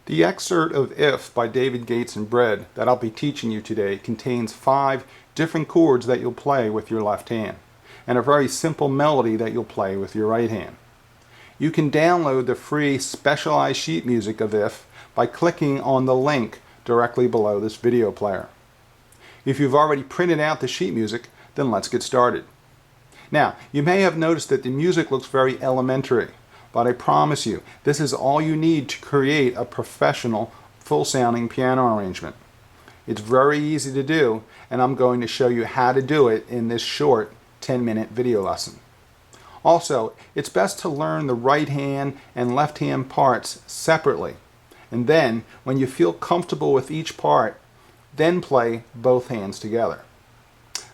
The excerpt of If by David Gates and Bread that I'll be teaching you today contains 5 different chords that you'll play with your left hand, and a very simple melody that you'll play with your right hand. You can download the free specialized sheet music of If by clicking on the link directly below this video player. If you've already printed out the sheet music, then let's get started. Now, you may have noticed that the music looks very elementary, but I promise you, this is all you need to create a professional, full-sounding piano arrangement. It's very easy to do, and I'm going to show you how to do it in this short 10-minute video lesson. Also, it's best to learn the right hand and left hand parts separately, and then, when you feel comfortable with each part, then play both hands together.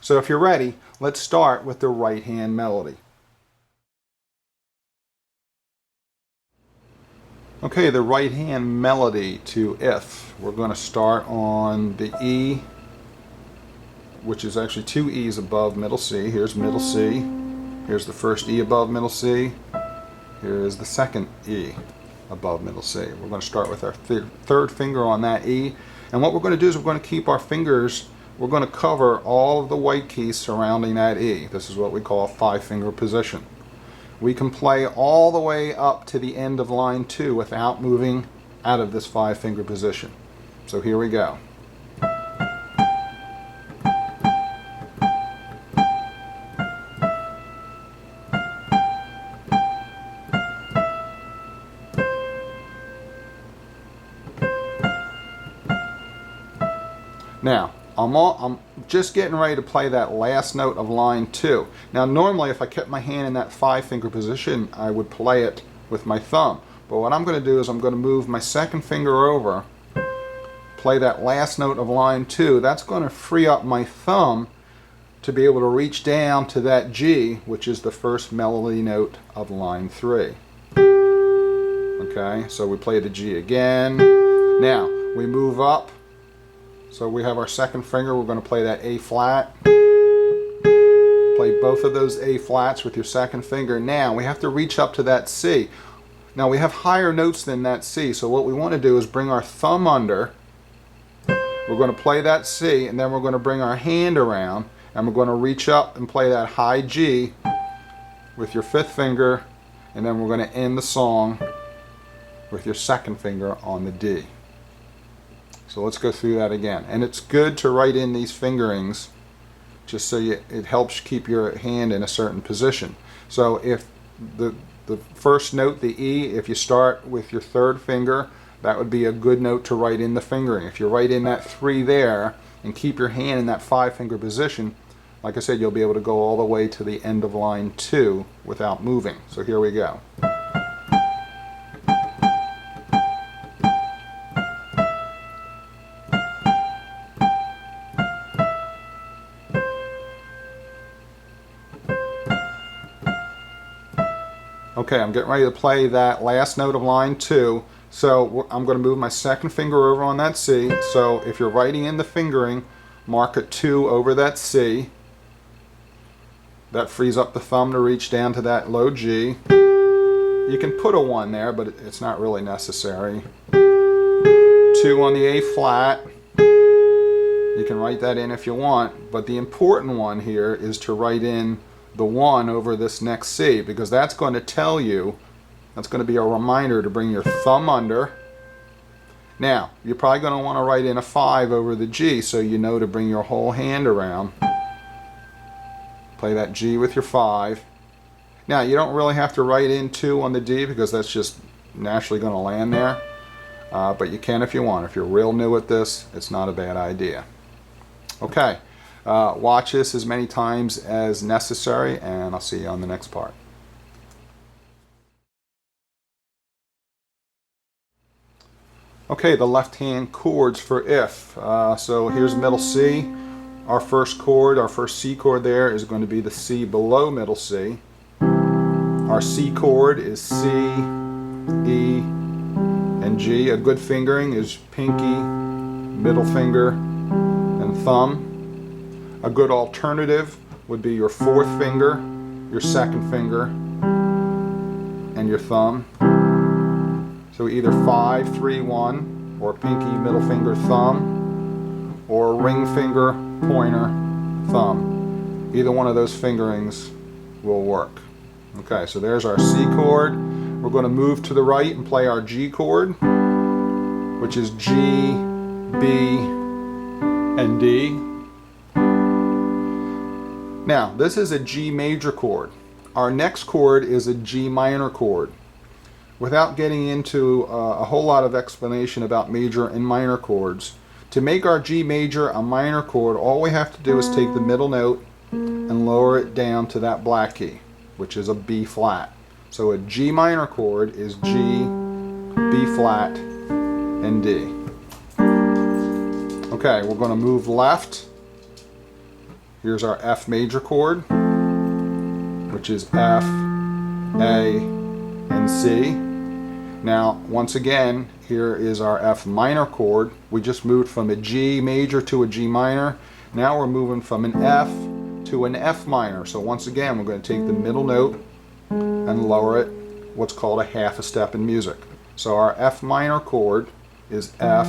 So if you're ready, let's start with the right hand melody. Okay, the right hand melody to If. We're going to start on the E, which is actually 2 E's above middle C. Here's middle C. Here's the first E above middle C. Here is the second E above middle C. We're going to start with our third finger on that E. And what we're going to do is we're going to keep our fingers, we're going to cover all of the white keys surrounding that E. This is what we call a 5-finger position. We can play all the way up to the end of line 2 without moving out of this 5-finger position. So here we go. Now, I'm just getting ready to play that last note of line 2. Now, normally if I kept my hand in that 5-finger position, I would play it with my thumb. But what I'm going to do is I'm going to move my second finger over, play that last note of line 2. That's going to free up my thumb to be able to reach down to that G, which is the first melody note of line 3. Okay, so we play the G again. Now, we move up. So we have our second finger, we're going to play that A flat. Play both of those A flats with your second finger. Now we have to reach up to that C. Now we have higher notes than that C, so what we want to do is bring our thumb under. We're going to play that C, and then we're going to bring our hand around, and we're going to reach up and play that high G with your 5th finger, and then we're going to end the song with your second finger on the D. So let's go through that again. And it's good to write in these fingerings just so it helps keep your hand in a certain position. So if the first note, the E, if you start with your 3rd finger, that would be a good note to write in the fingering. If you write in that 3 there and keep your hand in that 5-finger position, like I said, you'll be able to go all the way to the end of line 2 without moving. So here we go. Okay, I'm getting ready to play that last note of line 2. So I'm going to move my second finger over on that C. So if you're writing in the fingering, mark a 2 over that C. That frees up the thumb to reach down to that low G. You can put a 1 there, but it's not really necessary. 2 on the A flat. You can write that in if you want, but the important one here is to write in the 1 over this next C, because that's going to tell you, that's going to be a reminder to bring your thumb under. Now, you're probably going to want to write in a 5 over the G, so you know to bring your whole hand around. Play that G with your 5. Now, you don't really have to write in 2 on the D, because that's just naturally going to land there. But you can if you want. If you're real new at this, it's not a bad idea. Okay. Watch this as many times as necessary, and I'll see you on the next part. Okay, the left hand chords for If. So here's middle C. Our first chord, our first C chord there is going to be the C below middle C. Our C chord is C, E, and G. A good fingering is pinky, middle finger, and thumb. A good alternative would be your 4th finger, your 2nd finger, and your thumb. So So either 5, 3, 1, or pinky, middle finger, thumb, or ring finger, pointer, thumb. Either one of those fingerings will work. Okay, so there's our C chord. We're going to move to the right and play our G chord, which is G, B, and D. Now, this is a G major chord. Our next chord is a G minor chord. Without getting into a whole lot of explanation about major and minor chords, to make our G major a minor chord, all we have to do is take the middle note and lower it down to that black key, which is a B flat. So a G minor chord is G, B flat, and D. Okay, we're going to move left. Here's our F major chord, which is F, A, and C. Now, once again, here is our F minor chord. We just moved from a G major to a G minor. Now we're moving from an F to an F minor. So once again, we're going to take the middle note and lower it, what's called a half a step in music. So our F minor chord is F,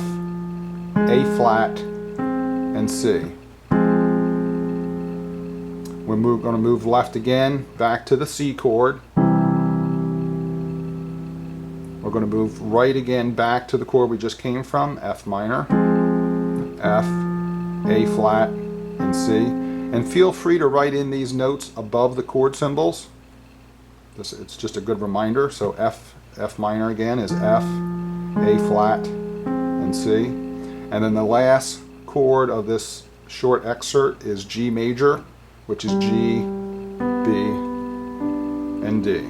A flat, and C. We're going to move left again, back to the C chord. We're going to move right again back to the chord we just came from, F minor, F, A flat, and C. And feel free to write in these notes above the chord symbols. It's just a good reminder. So F minor again is F, A flat, and C. And then the last chord of this short excerpt is G major, which is G, B, and D.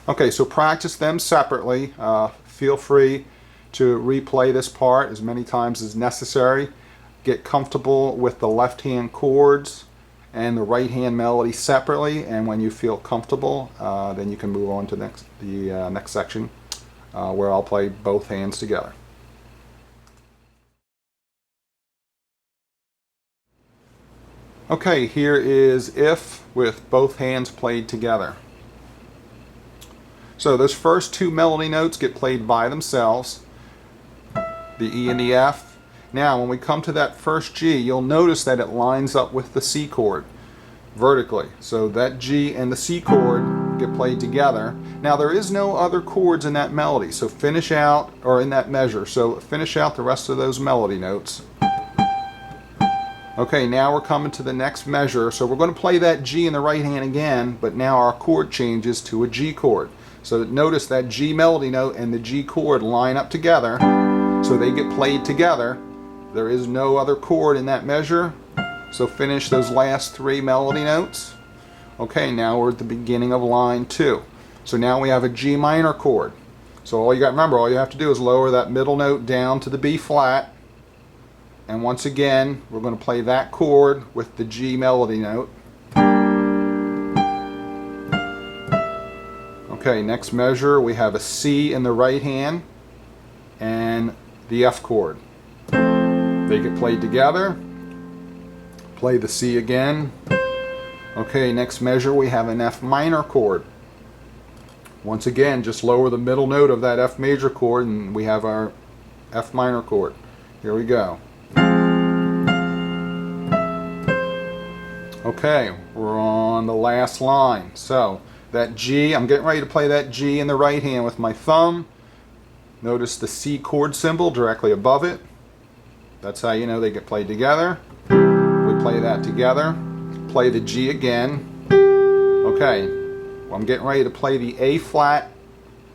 Okay, so practice them separately. Feel free to replay this part as many times as necessary. Get comfortable with the left hand chords and the right hand melody separately, and when you feel comfortable, then you can move on to the next section where I'll play both hands together. Okay, here is If with both hands played together. So those first two melody notes get played by themselves, the E and the F. Now when we come to that first G, you'll notice that it lines up with the C chord vertically. So that G and the C chord get played together. Now there is no other chords in that melody, so finish out, or in that measure, so finish out the rest of those melody notes. Okay, now we're coming to the next measure, so we're going to play that G in the right hand again, but now our chord changes to a G chord. So notice that G melody note and the G chord line up together, so they get played together. There is no other chord in that measure, so finish those last three melody notes. Okay, now we're at the beginning of line 2. So now we have a G minor chord. So all you got, remember, all you have to do is lower that middle note down to the B flat, and once again we're going to play that chord with the G melody note. Okay, next measure we have a C in the right hand and the F chord. They get played together. Play the C again. Okay, next measure we have an F minor chord. Once again, just lower the middle note of that F major chord and we have our F minor chord. Here we go. Okay, we're on the last line. So that G, I'm getting ready to play that G in the right hand with my thumb. Notice the C chord symbol directly above it. That's how you know they get played together. We play that together. Play the G again. Okay, well, I'm getting ready to play the A flat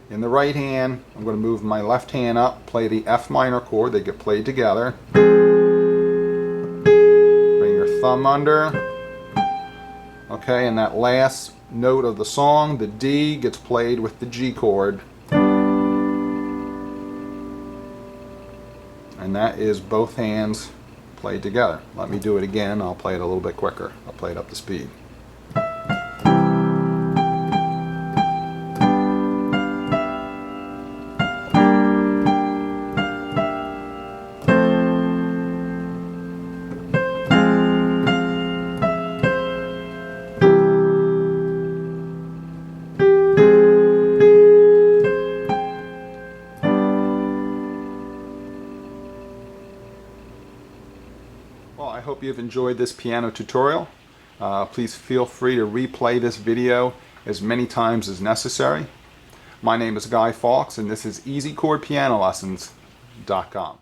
in the right hand. I'm going to move my left hand up, play the F minor chord. They get played together. Bring your thumb under. Okay, and that last note of the song, the D, gets played with the G chord. And that is both hands played together. Let me do it again. I'll play it a little bit quicker. I'll play it up to speed. Well, I hope you've enjoyed this piano tutorial. Please feel free to replay this video as many times as necessary. My name is Guy Fawkes, and this is EasyChordPianoLessons.com.